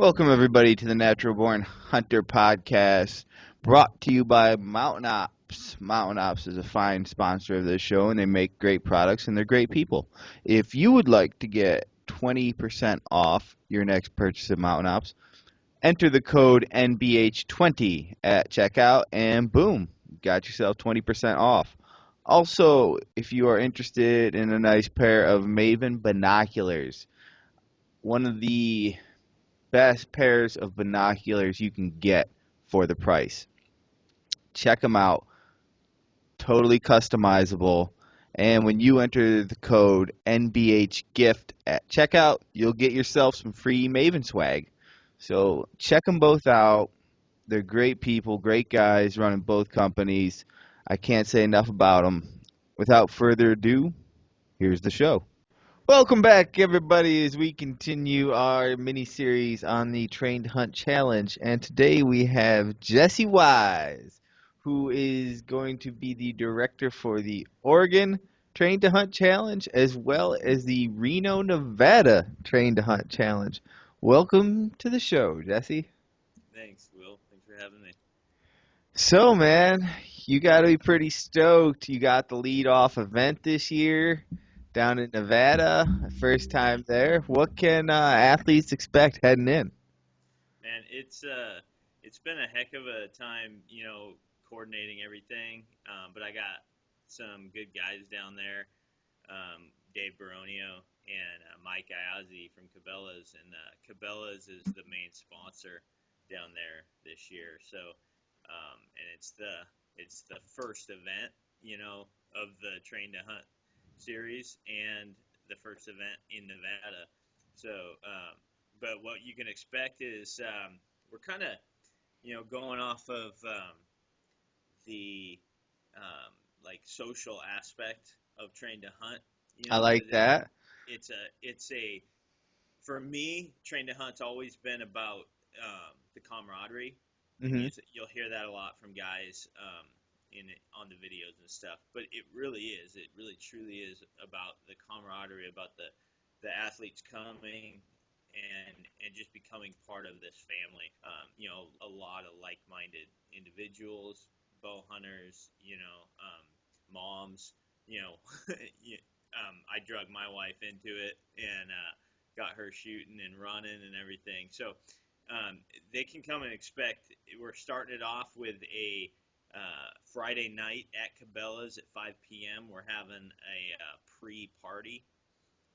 Welcome, everybody, to the Natural Born Hunter podcast, brought to you by Mountain Ops. Mountain Ops is a fine sponsor of this show, and they make great products, and they're great people. If you would like to get 20% off your next purchase of Mountain Ops, enter the code NBH20 at checkout, and boom, got yourself 20% off. Also, if you are interested in a nice pair of Maven binoculars, one of the best pairs of binoculars you can get for the price. Check them out. Totally customizable. And when you enter the code NBHGIFT at checkout, you'll get yourself some free Maven swag. So check them both out. They're great people, great guys running both companies. I can't say enough about them. Without further ado, here's the show. Welcome back, everybody, as we continue our mini series on the Trained Hunt Challenge. And today we have Jesse Wise, who is going to be the director for the Oregon Trained to Hunt Challenge as well as the Reno, Nevada Trained to Hunt Challenge. Welcome to the show, Jesse. Thanks, Will. Thanks for having me. So, man, you got to be pretty stoked. You got the lead off event this year down in Nevada, first time there. What can athletes expect heading in? Man, it's been a heck of a time, coordinating everything. But I got some good guys down there, Dave Baronio and Mike Iazzi from Cabela's, and Cabela's is the main sponsor down there this year. So, and it's the first event, of the Train to Hunt series and the first event in Nevada. So, but what you can expect is we're kind of, going off of the like social aspect of Train to Hunt. I like That that. it's a for me, Train to Hunt's always been about the camaraderie, and Hmm. you'll hear that a lot from guys on the videos and stuff. But it really is. It really truly is about the camaraderie, about the athletes coming and just becoming part of this family. A lot of like-minded individuals, bow hunters, moms. You know, I drug my wife into it and got her shooting and running and everything. So they can come and expect. We're starting it off with a Friday night at Cabela's at 5 p.m. We're having a pre-party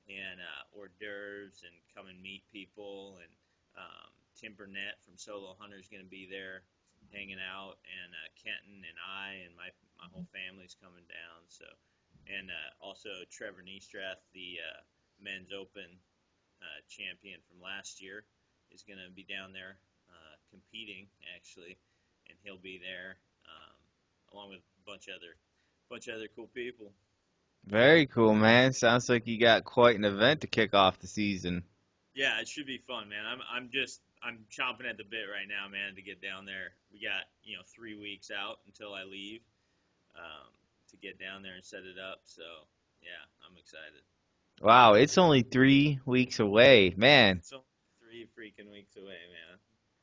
and hors d'oeuvres and come and meet people. And Tim Burnett from Solo Hunter is going to be there hanging out, and Kenton and I and my whole family's coming down. So, and also Trevor Niestrath, the men's open champion from last year, is going to be down there competing actually, and he'll be there along with a bunch of other cool people. Very cool, man. Sounds like you got quite an event to kick off the season. Yeah, it should be fun, man. I'm chomping at the bit right now, man, to get down there. We got 3 weeks out until I leave to get down there and set it up. So yeah, I'm excited. Wow, it's only 3 weeks away, man. It's only 3 freaking weeks away, man.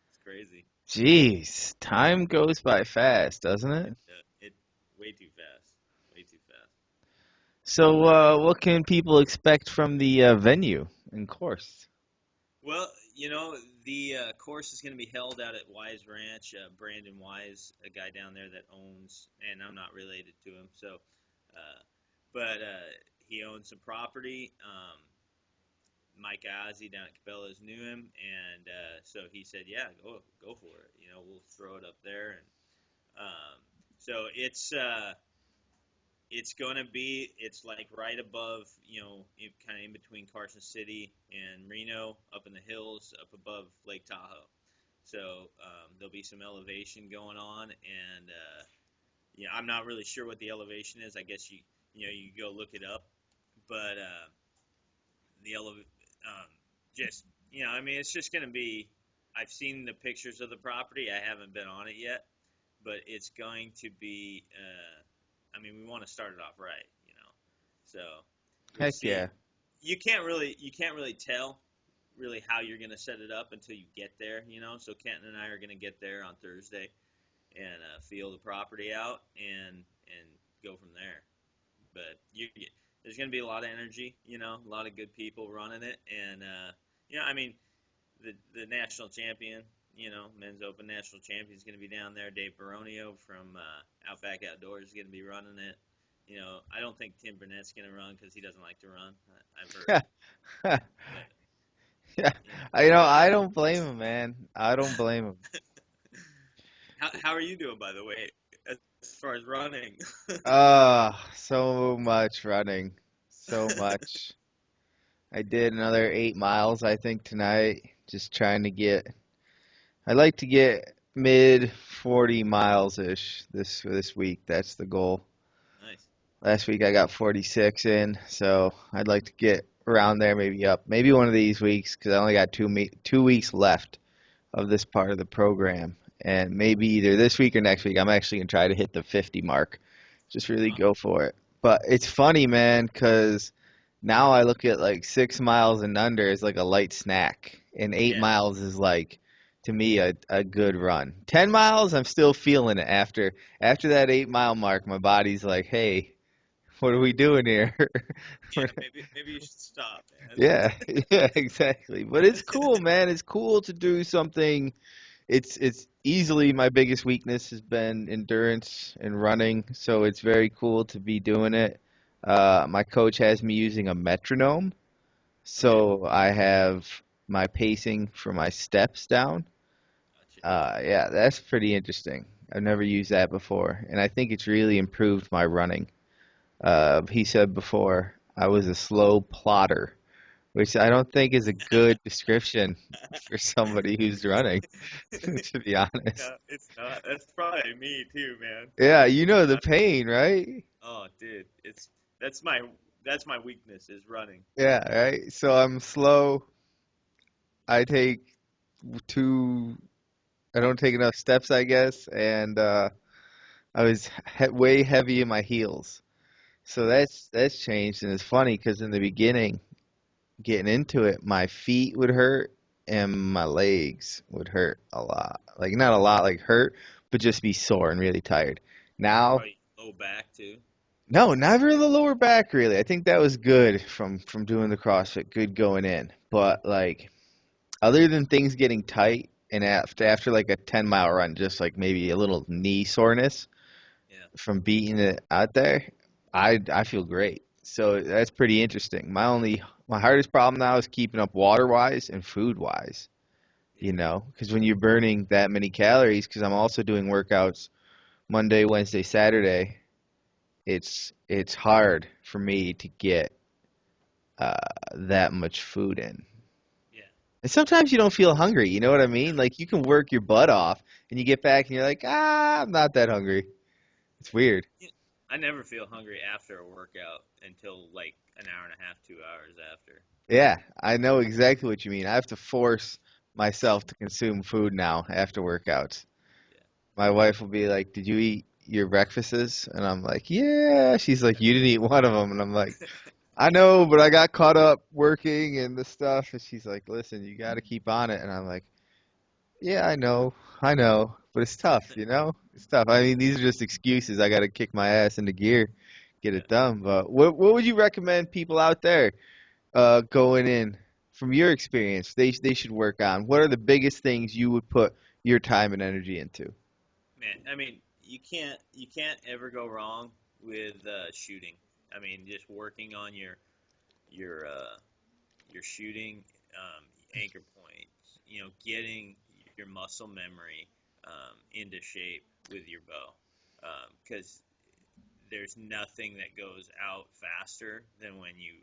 It's crazy. Jeez, time goes by fast, doesn't It it? it way too fast, way too fast. So, what can people expect from the venue and course? Well, the course is going to be held out at Wise Ranch. Brandon Wise, a guy down there that owns, and I'm not related to him, so, but he owns some property. Mike Ozzie down at Cabela's knew him, and so he said, "Yeah, go for it. We'll throw it up there." And so it's gonna be it's like right above kind of in between Carson City and Reno, up in the hills, up above Lake Tahoe. So there'll be some elevation going on, and I'm not really sure what the elevation is. I guess you go look it up, but the just I mean, it's just gonna be. I've seen the pictures of the property. I haven't been on it yet, but it's going to be. I mean, we want to start it off right. So we'll Heck see. yeah. You can't really tell really how you're going to set it up until you get there. So Kenton and I are going to get there on Thursday and feel the property out and go from there. But there's going to be a lot of energy, a lot of good people running it, and I mean, the national champion, men's open national champion is going to be down there. Dave Baronio from Outback Outdoors is going to be running it. I don't think Tim Burnett's going to run because he doesn't like to run. I've heard, but Yeah, you know, I don't blame him, man. I don't blame him. how are you doing, by the way, as far as running? So much running, so much. I did another 8 miles, I think, tonight. Just trying to get. I'd like to get mid 40 miles ish this week. That's the goal. Nice. Last week I got 46 in, so I'd like to get around there, maybe up, maybe one of these weeks because I only got 2 weeks left of this part of the program, and maybe either this week or next week I'm actually gonna try to hit the 50 mark. Just really Wow. go for it. But it's funny, man, because now I look at like 6 miles and under as like a light snack, and eight Yeah. miles is like to me a good run. 10 miles, I'm still feeling it after that 8 mile mark. My body's like, hey, what are we doing here? Yeah. Maybe you should stop, Yeah, yeah, exactly. But it's cool, man. It's cool to do something. It's easily my biggest weakness has been endurance and running, so it's very cool to be doing it. My coach has me using a metronome, Okay. so I have my pacing for my steps down. Gotcha. Yeah, that's pretty interesting. I've never used that before, and I think it's really improved my running. He said before I was a slow plotter, which I don't think is a good description for somebody who's running, to be honest. No, it's not. That's probably me too, man. Yeah, you know the Uh, pain, right? oh, dude, that's my that's my weakness is running. Yeah, right. So I'm slow. I take too, I don't take enough steps, I guess, and I was way heavy in my heels. So Okay. that's changed, and it's funny because in the beginning, getting into it, my feet would hurt and my legs would hurt a lot. Like not a lot, like hurt, but just be sore and really tired. Now, Probably low back too. no, never the lower back really. I think that was good from doing the CrossFit, good going in. But like other than things getting tight and after like a 10-mile run, just like maybe a little knee soreness Yeah. from beating it out there, I feel great. So that's pretty interesting. My hardest problem now is keeping up water wise and food wise. Yeah. Because when you're burning that many calories, because I'm also doing workouts Monday, Wednesday, Saturday, it's hard for me to get uh, that much food in. Yeah. And sometimes you don't feel hungry. You know what I mean? Like you can work your butt off, and you get back, and you're like, I'm not that hungry. It's Yeah. weird. Yeah. I never feel hungry after a workout until like an hour and a half, 2 hours after. Yeah, I know exactly what you mean. I have to force myself to consume food now after workouts. Yeah. My wife will be like, "Did you eat your breakfasts?" And I'm like, "Yeah." She's like, "You didn't eat one of them." And I'm like, "I know, but I got caught up working and the stuff." And she's like, "Listen, you got to keep on it." And I'm like, "Yeah, I know, but it's tough, you know? It's tough. I mean, these are just excuses. I got to kick my ass into gear, get Yeah. it done." But what would you recommend people out there going in from your experience they should work on? What are the biggest things you would put your time and energy into? Man, I mean, you can't ever go wrong with shooting. I mean, just working on your your shooting anchor points. Getting your muscle memory into shape with your bow, because there's nothing that goes out faster than when you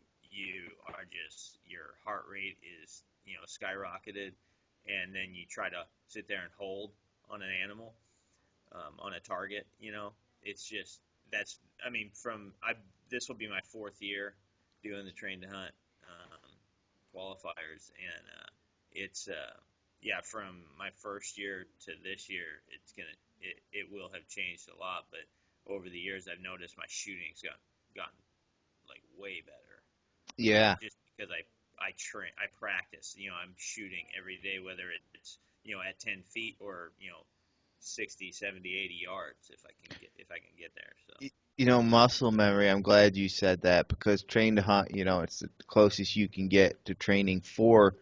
are just your heart rate is skyrocketed, and then you try to sit there and hold on an animal, on a target. It's just that's I mean from I this will be my fourth year doing the train to hunt qualifiers, and it's yeah, from my first year to this year, it will have changed a lot, but over the years I've noticed my shooting's gotten like way better, Yeah. just because I I practice. I'm shooting every day, whether it's at 10 feet or 60, 70, 80 yards if I can get there. So Muscle memory. I'm glad you said that because train to hunt, it's the closest you can get to training for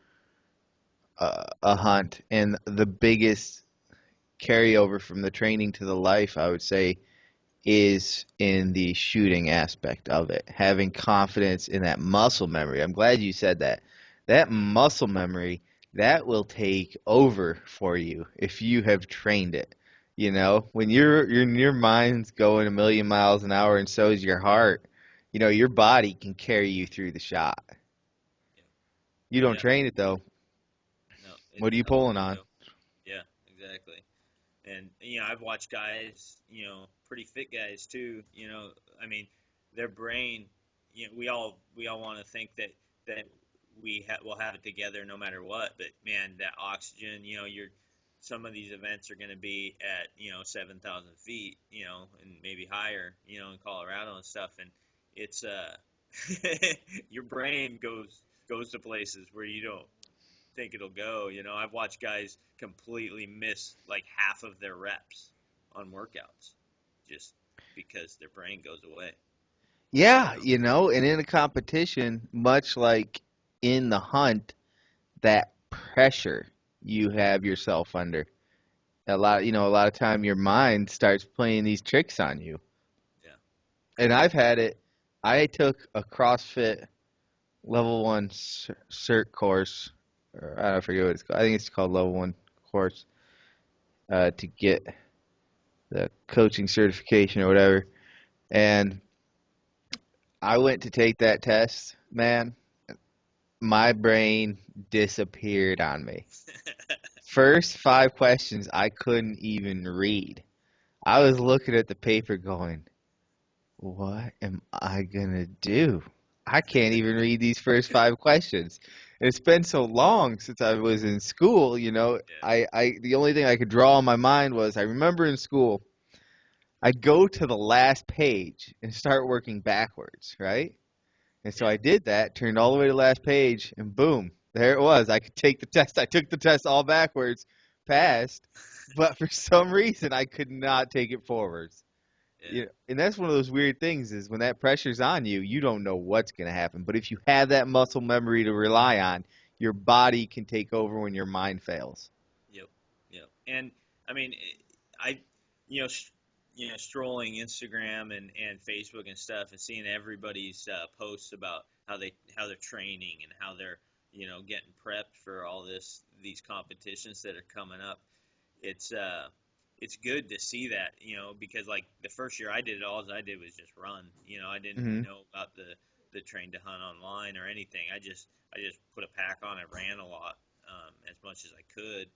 a hunt. And the biggest carryover from the training to the life, I would say, is in the shooting aspect of it. Having confidence in that muscle memory. I'm glad you said that. That muscle memory, that will take over for you if you have trained it. When your mind's going a million miles an hour and so is your heart, your body can carry you through the shot. yeah, You don't yeah, train it though. no, What are you how would pulling you on? know? Yeah, exactly. And I've watched guys, pretty fit guys too. I mean, their brain. We all want to think that will have it together no matter what. But man, that oxygen. Some of these events are going to be at 7,000 feet. And maybe higher. In Colorado and stuff. And it's your brain goes to places where you don't think it'll go. I've watched guys completely miss like half of their reps on workouts just because their brain goes away. You Yeah, know? and in a competition, much like in the hunt, that pressure you have yourself under. A lot of time your mind starts playing these tricks on you. Yeah. And I've had it. I took a CrossFit level one cert course, or I don't forget what it's called. I think it's called level one course to get the coaching certification or whatever. And I went to take that test, man. My brain disappeared on me. First five questions I couldn't even read. I was looking at the paper going, what am I gonna do? I can't even read these first five questions. And it's been so long since I was in school, Yeah. I the only thing I could draw on my mind was I remember in school I'd go to the last page and start working backwards, right? And so Yeah. I did that, turned all the way to the last page, and boom, there it was. I could take the test. I took the test all backwards, passed, but for some reason I could not take it forwards. Yeah. And that's one of those weird things is when that pressure's on you, you don't know what's going to happen. But if you have that muscle memory to rely on, your body can take over when your mind fails. Yep. Yep. And I mean, I, strolling Instagram and Facebook and stuff, and seeing everybody's posts about how they're training and how they're getting prepped for all these competitions that are coming up. It's good to see that, because like the first year I did it, all I did was just run. I didn't Hmm. know about the train to hunt online or anything. I just put a pack on and ran a lot, as much as I could.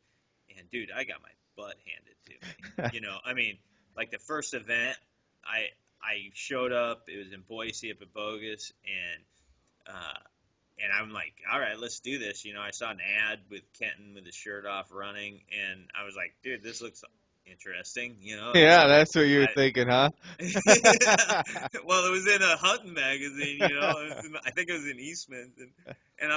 And dude, I got my butt handed to me. I mean, like the first event, I I showed up. It was in Boise up at Bogus, uh, and I'm like, all right, let's do this. I saw an ad with Kenton with his shirt off running, and I was like, dude, this looks interesting. And Yeah, so that's what you were I, thinking, huh? well, it was in a hunting magazine. I think it was in Eastman, and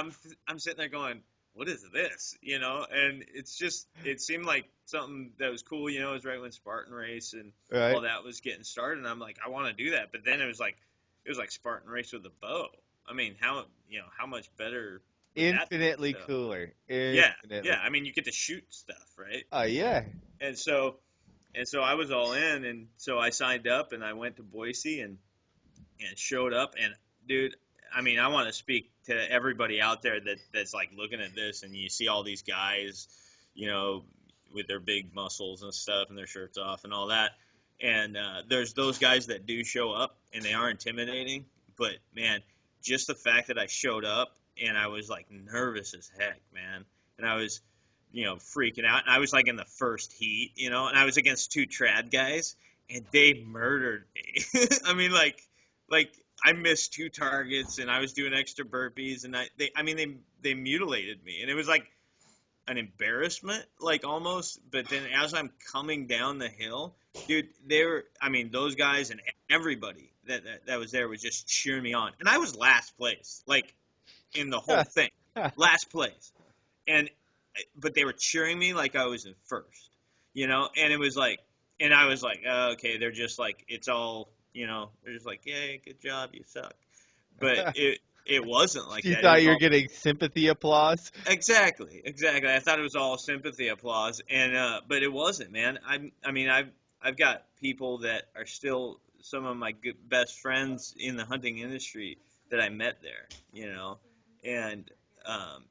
I'm sitting there going, what is this? And it seemed like something that was cool. It was right when Spartan Race and Right? all that was getting started, and I'm like, I want to do that. But then it was like Spartan Race with a bow. I mean, how much better would that be? Infinitely So cooler. yeah, Infinitely. yeah. I mean, you get to shoot stuff, right? Oh, yeah. And so I was all in, and so I signed up, and I went to Boise and showed up. And dude, I mean, I want to speak to everybody out there that's like looking at this, and you see all these guys, you know, with their big muscles and stuff, and their shirts off, and all that. And there's those guys that do show up, and they are intimidating. But man, just the fact that I showed up and I was like nervous as heck, man, and I was, freaking out. And I was like in the first heat, and I was against two trad guys, and they murdered me. I mean, like I missed two targets, and I was doing extra burpees, and they mutilated me, and it was like an embarrassment, like almost. But then as I'm coming down the hill, dude, those guys and everybody that was there was just cheering me on, and I was last place. Like in the whole thing, last place. And but they were cheering me like I was in first, and it was like, and I was like, oh, okay, they're just like, it's all, they're just like, yay, good job, you suck. But it wasn't like You that. It thought was you were all getting sympathy applause? exactly, exactly. I thought it was all sympathy applause, and but it wasn't, man. I mean, I've got people that are still some of my good, best friends in the hunting industry that I met there, and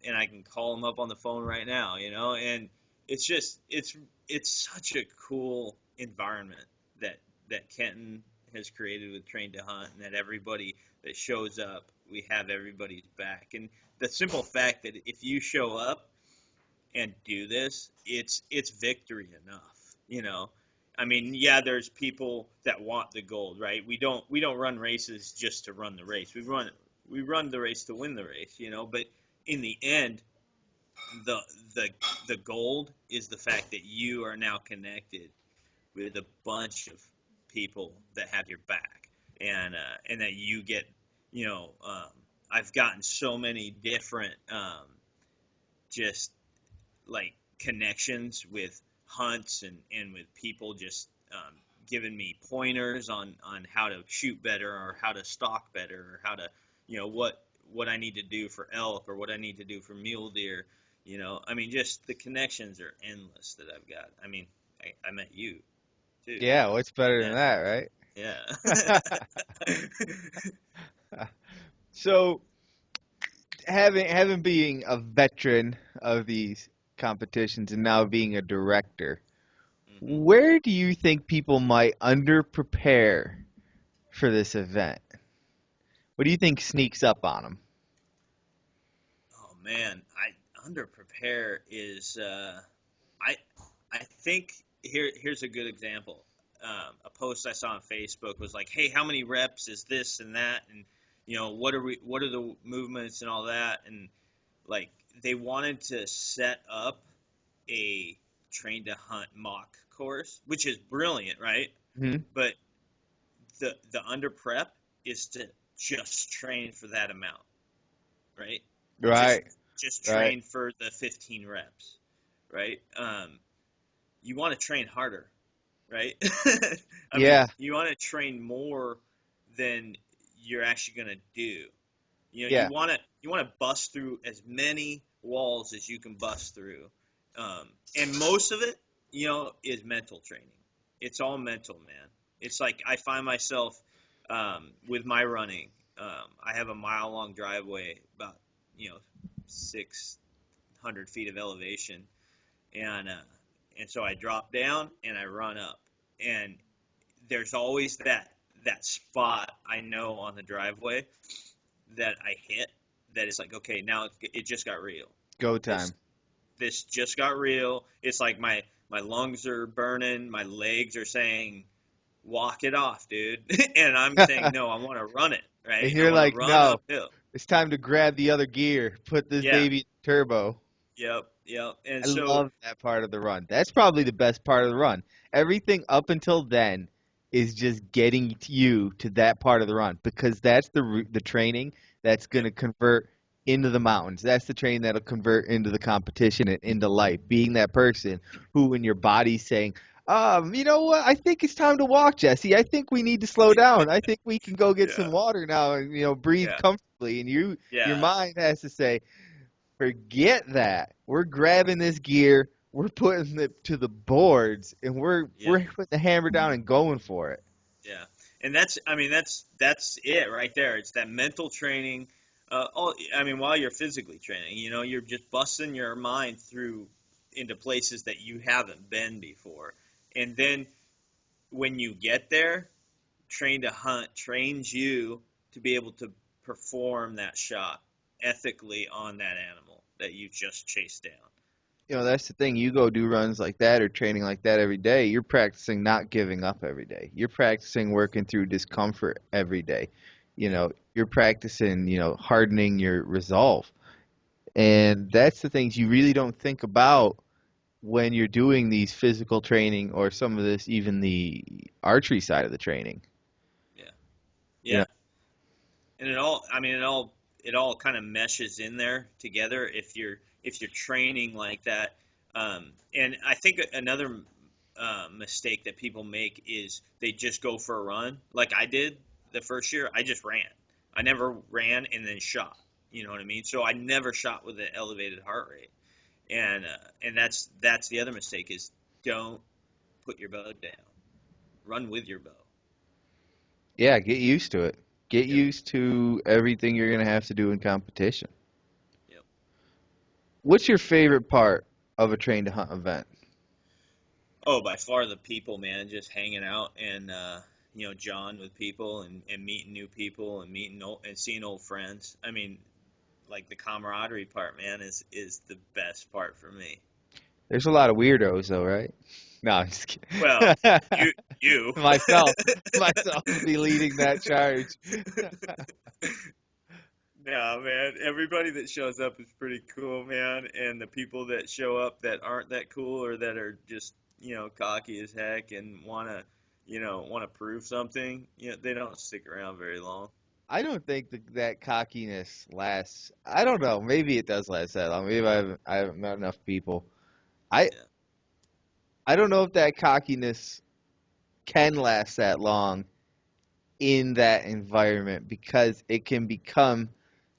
and I can call them up on the phone right now, and it's just it's such a cool environment that Kenton has created with Train to Hunt, and that everybody that shows up, we have everybody's back, and the simple fact that if you show up and do this, it's victory enough. I mean, yeah, there's people that want the gold, right? We don't run races just to run the race. We run the race to win the race. But in the end, the the the gold is the fact that you are now connected with a bunch of people that have your back, and that you get, you know, um, I've gotten so many different, just like connections with hunts, and with people just, giving me pointers on how to shoot better, or how to stalk better, or how to, what I need to do for elk, or what I need to do for mule deer. I mean, just the connections are endless that I've got. I mean, I met you too. Yeah, what's better than Yeah, that, right? yeah. So, having being a veteran of these competitions and now being a director, hmm where do you think people might underprepare for this event? What do you think sneaks up on them? Oh man, I under prepare is, I I think here's a good example. A post I saw on Facebook was like, "Hey, how many reps is this and that, and what are the movements and all that?" And like, they wanted to set up a train to hunt mock course, which is brilliant, right? Hmm. But the under prep is to just train for that amount, right? Just Right, just right. train for the 15 reps, right? You want to train harder, right? I mean, Yeah, you want to train more than you're actually going to do. You yeah, want to bust through as many walls as you can bust through, and most of it, is mental training. It's all mental, man. It's like I find myself, with my running. I have a mile long driveway, about, 600 feet of elevation, and so I drop down and I run up, and there's always that spot I know on the driveway that I hit, that is like, okay, now it just got real. go This time. this just got real. It's like my lungs are burning, my legs are saying, walk it off, dude, and I'm saying, no, I want to run it, And right? I you're want to like, run no, uphill. it's time to grab the other gear, put this Yeah, baby in turbo. yep, yep, and I so love that part of the run. That's probably the best part of the run. Everything up until then is just getting you to that part of the run because that's the training that's going yep, to convert into the mountains. That's the training that'll convert into the competition and into life. Being that person who, in your body's saying, you know what? I think it's time to walk, Jesse. I think we need to slow down. I think we can go get yeah, some water now and breathe yeah, comfortably. And your yeah, mind has to say, forget that. We're grabbing this gear, we're putting it to the boards, and we're yeah. we're putting the hammer down and going for it. Yeah, and I mean, that's it right there. It's that mental training. I mean, while you're physically training, you're just busting your mind through into places that you haven't been before, and then when you get there, train to hunt trains you to be able to perform that shot ethically on that animal that you just chased down. That's the thing. You go do runs like that or training like that every day. You're practicing not giving up every day. You're practicing working through discomfort every day. Yep. You're practicing, hardening your resolve. And that's the things you really don't think about when you're doing these physical training or some of this, even the archery side of the training. Yeah. You Yeah. And it all, I mean, it all kind of meshes in there together if you're training like that. And I think another mistake that people make is they just go for a run, like I did the first year. I just ran. I never ran and then shot. You know what I mean? So I never shot with an elevated heart rate, and that's the other mistake is don't put your bow down. Run with your bow. Yeah, get used to it. Get Yep. used to everything you're going to have to do in competition. Yep. What's your favorite part of a train to hunt event? Oh, by far the people, man, just hanging out and John with people and meeting new people and meeting old, and seeing old friends. I mean, like the camaraderie part, man, is the best part for me. There's a lot of weirdos though, right? No, I'm just Well, kidding. you myself, myself will be leading that charge. No, man. Everybody that shows up is pretty cool, man. And the people that show up that aren't that cool or that are just, cocky as heck and wanna prove something, they don't stick around very long. I don't think that cockiness lasts. I don't know. Maybe it does last that long. Maybe I haven't met enough people. I Yeah. I don't know if that cockiness can last that long in that environment because it can become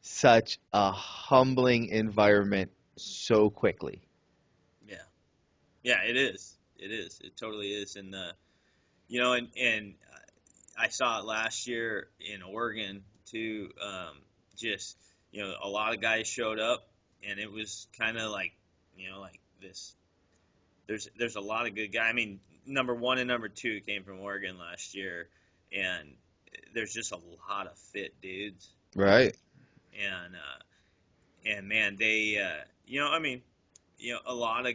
such a humbling environment so quickly. Yeah. Yeah, it is. It is. It totally is. And I saw it last year in Oregon too. Just a lot of guys showed up, and it was kind of like like this. There's a lot of good guys. I mean, number one and number two came from Oregon last year, and there's just a lot of fit dudes, Right. and man, they I mean, a lot of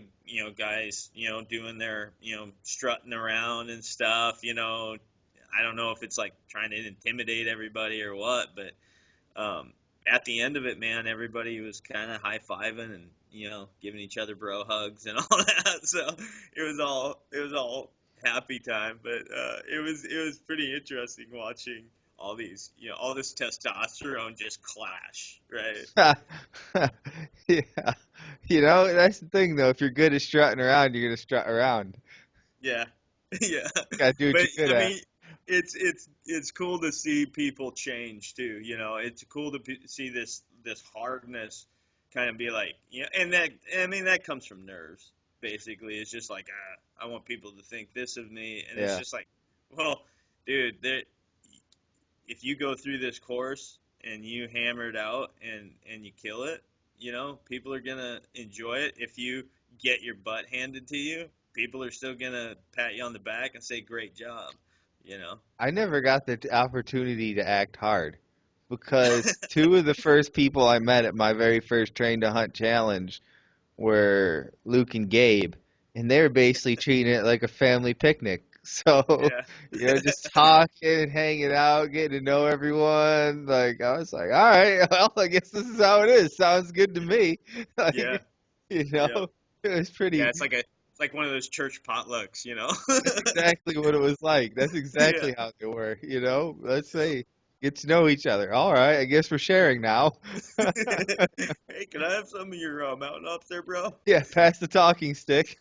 guys doing their strutting around and stuff. I don't know if it's like trying to intimidate everybody or what, but at the end of it, man, everybody was kind of high fiving and giving each other bro hugs and all that. So it was all happy time, but it was pretty interesting watching all this testosterone just clash, right? Yeah. That's the thing though. If you're good at strutting around, you're gonna strut around. Yeah, yeah. Gotta do what But you're good I at. mean, it's cool to see people change too. It's cool to see this hardness kind of be like, and that I mean that comes from nerves. Basically, it's just like I want people to think this of me, and it's Yeah. just like, well, dude, if you go through this course and you hammer it out and you kill it, people are gonna enjoy it. If you get your butt handed to you, people are still gonna pat you on the back and say great job. You know. I never got the opportunity to act hard because two of the first people I met at my very first Train to Hunt challenge were Luke and Gabe, and they were basically treating it like a family picnic. So, Yeah. just talking, hanging out, getting to know everyone. Like, I was like, all right, well, I guess this is how it is. Sounds good to me. Yeah. Like, you know, Yeah. it was Yeah. pretty. It's like one of those church potlucks. That's exactly what it was like. That's Yeah. exactly how they were. Let's say get to know each other. All right, I guess we're sharing now. Hey, can I have some of your mountain ops there, bro? Yeah, pass the talking stick.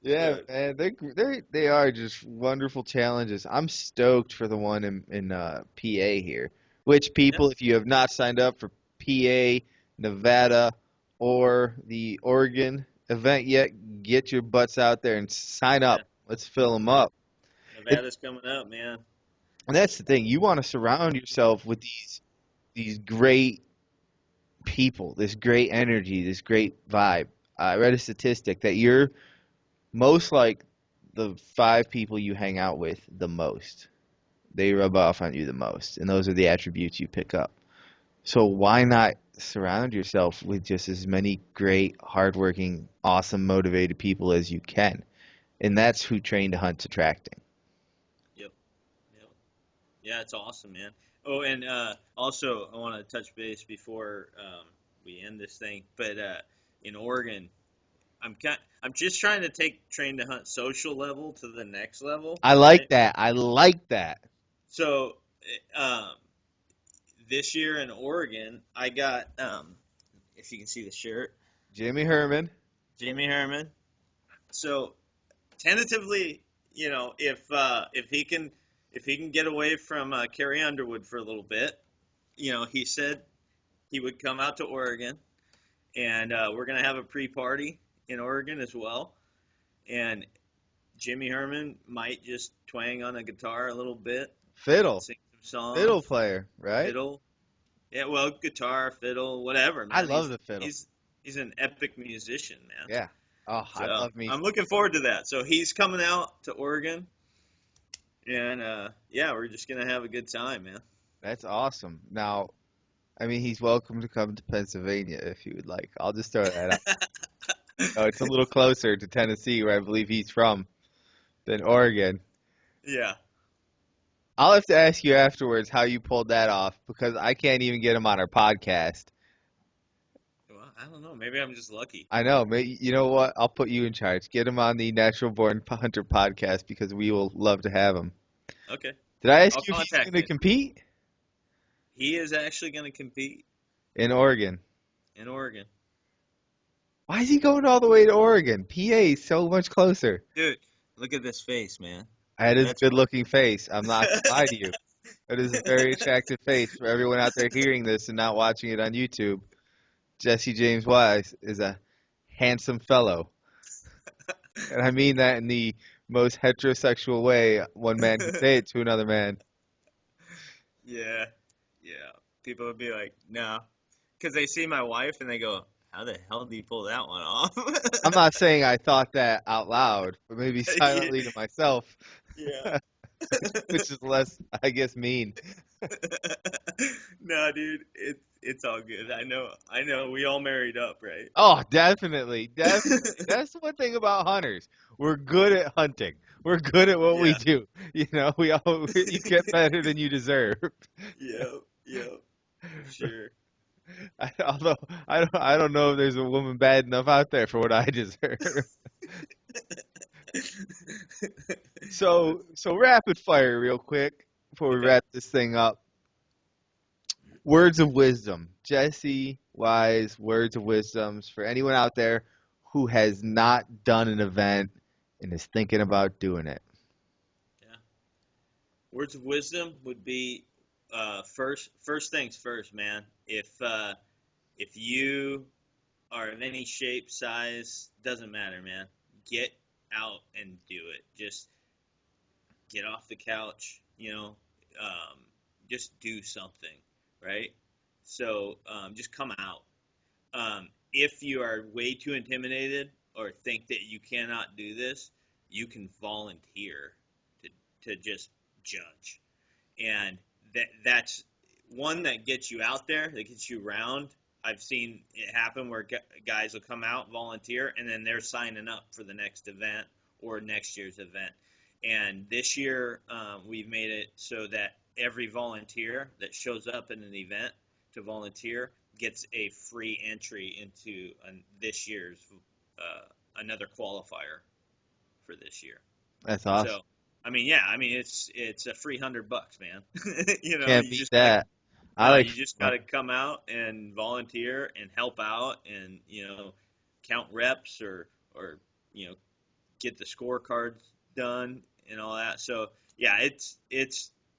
Yeah, Yeah. man, they are just wonderful challenges. I'm stoked for the one in PA here. Which Yeah. people, if you have not signed up for PA, Nevada, or the Oregon event yet, get your butts out there and sign Yeah. up. Let's fill them Yeah. up. And, Nevada's coming up, man. and that's the thing. You want to surround yourself with these great people, this great energy, this great vibe. I read a statistic that you're most like the five people you hang out with the most. They rub off on you the most, and those are the attributes you pick up. So why not surround yourself with just as many great, hardworking, awesome, motivated people as you can? And that's who Train to Hunt's attracting. Yep. Yep. Yeah, it's awesome, man. Oh, and also I want to touch base before we end this thing. But in Oregon, I'm just trying to take train to hunt social level to the next level, I like right? that. I like that. So, um, this year in Oregon, I got if you can see the shirt, Jimmy Herman. Jamie Herman. So tentatively, if he can get away from Carrie Underwood for a little bit, he said he would come out to Oregon, and we're gonna have a pre-party in Oregon as well. And Jimmy Herman might just twang on a guitar a little bit, Fiddle. sing some Fiddle songs, player, right? fiddle. Yeah, well, guitar, fiddle, whatever, I man. love the fiddle. He's an epic musician, man. Yeah. Oh, I So love me I'm some looking fiddle. forward to that. So he's coming out to Oregon, and yeah, we're just gonna have a good time, man. That's awesome. Now, I mean, he's welcome to come to Pennsylvania if you would like. I'll just throw that out. Oh, it's a little closer to Tennessee, where I believe he's from, than Oregon. Yeah. I'll have to ask you afterwards how you pulled that off because I can't even get him on our podcast. Well, I don't know. Maybe I'm just lucky. I know. You know what? I'll put you in charge. Get him on the Natural Born Hunter podcast because we will love to have him. Okay. Did I ask I'll you if he's contact going to you. compete He is actually gonna compete in Oregon? in Oregon. Why is he going all the way to Oregon? PA is so much closer. Dude, look at this face, man. That is a That's good looking face. I'm not going to lie to you. That is a very attractive face for everyone out there hearing this and not watching it on YouTube. Jesse James Wise is a handsome fellow. And I mean that in the most heterosexual way one man could say it to another man. yeah, yeah. People would be like, no, because they see my wife and they go, "How the hell did he pull that one off?" I'm not saying I thought that out loud, but maybe yeah, silently to myself, yeah. which is less, I guess, mean. No, dude, it's all good. I know. We all married up, right? Oh, definitely, definitely. That's the one thing about hunters. We're good at hunting. We're good at what we Yeah. do. We all you get better than you deserve. Yep. Yep. For sure. Although I don't know if there's a woman bad enough out there for what I deserve. So rapid fire real quick before we Okay. wrap this thing up. Words of wisdom. Jesse Wise, words of wisdoms for anyone out there who has not done an event and is thinking about doing it. Yeah. Words of wisdom would be first things first, man. If you are of any shape, size, doesn't matter, man. Get out and do it. Just get off the couch, um, just do something, right? So just come out. If you are way too intimidated or think that you cannot do this, you can volunteer to, to just judge. And that's one that gets you out there, that gets you around. I've seen it happen where guys will come out, volunteer, and then they're signing up for the next event or next year's event. And this year, we've made it so that every volunteer that shows up in an event to volunteer gets a free entry into this year's another qualifier for this year. That's So, awesome. I mean, yeah, I mean it's a free $100, man. Can't You beat just gotta that. I no, like you free just gotta money. come out and volunteer and help out and count reps or get the scorecards done and all that. So yeah,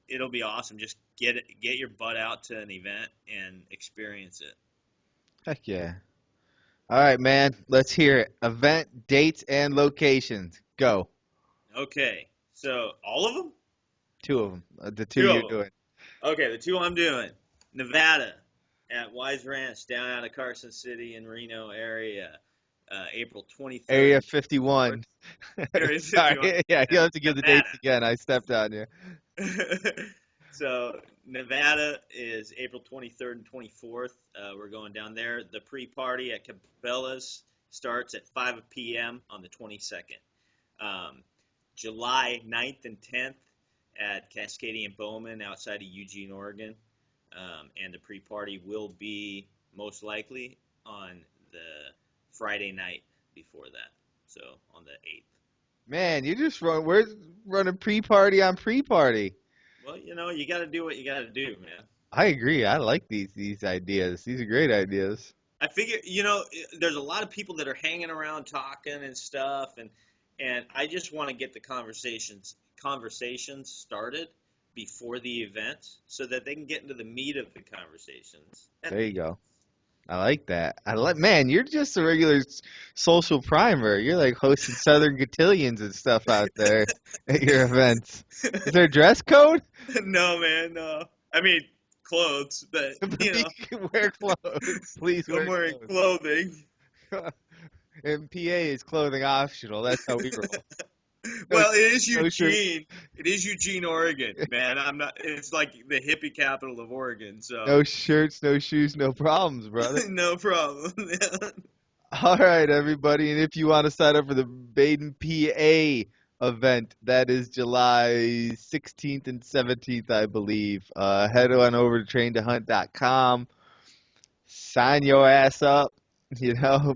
it'll be awesome. Just get your butt out to an event and experience it. Heck yeah. All right, man. Let's hear it. Event, dates, and locations. Go. Okay, so all of them, Two of them. The two two of you're them. doing. Okay, the two I'm doing. Nevada at Wise Ranch down out of Carson City in Reno area, April 23rd Area and 24th. 51. Area 51, Sorry. Yeah, you'll have to give the Nevada. dates again. I stepped on you. So Nevada is April 23rd and 24th. We're going down there. The pre-party at Cabela's starts at 5 p.m. on the 22nd. Um, July 9th and 10th at Cascadian Bowman outside of Eugene, Oregon. And the pre-party will be most likely on the Friday night before that. So on the 8th. Man, we're running pre-party on pre-party. Well, you got to do what you got to do, man. I agree. I like these ideas. These are great ideas. I figure, there's a lot of people that are hanging around talking and stuff, and I just want to get the conversations started before the event so that they can get into the meat of the conversations at There the you event. go. I like that. I like, man, you're just a regular social primer. You're like hosting Southern Cotillions and stuff out there at your events. Is there a dress code? No, man, no. I mean, clothes, but But you can wear clothes. Please I'm wear wearing clothing. clothes. And PA is clothing optional. That's how we roll. No, Well, it is no shirt, Eugene. It is Eugene, Oregon, man. I'm not. It's like the hippie capital of Oregon, so no shirts, no shoes, no problems, brother. no problem. All right, everybody. And if you want to sign up for the Baden, PA event, that is July 16th and 17th, I believe. Head on over to traintohunt.com, sign your ass up,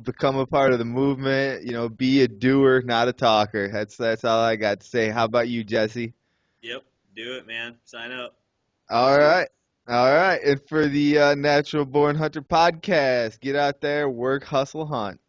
become a part of the movement, be a doer, not a talker. That's all I got to say. How about you, Jesse? Yep, do it, man. Sign up. Let's All do it. right. All right. And for the Natural Born Hunter podcast, get out there, work, hustle, hunt.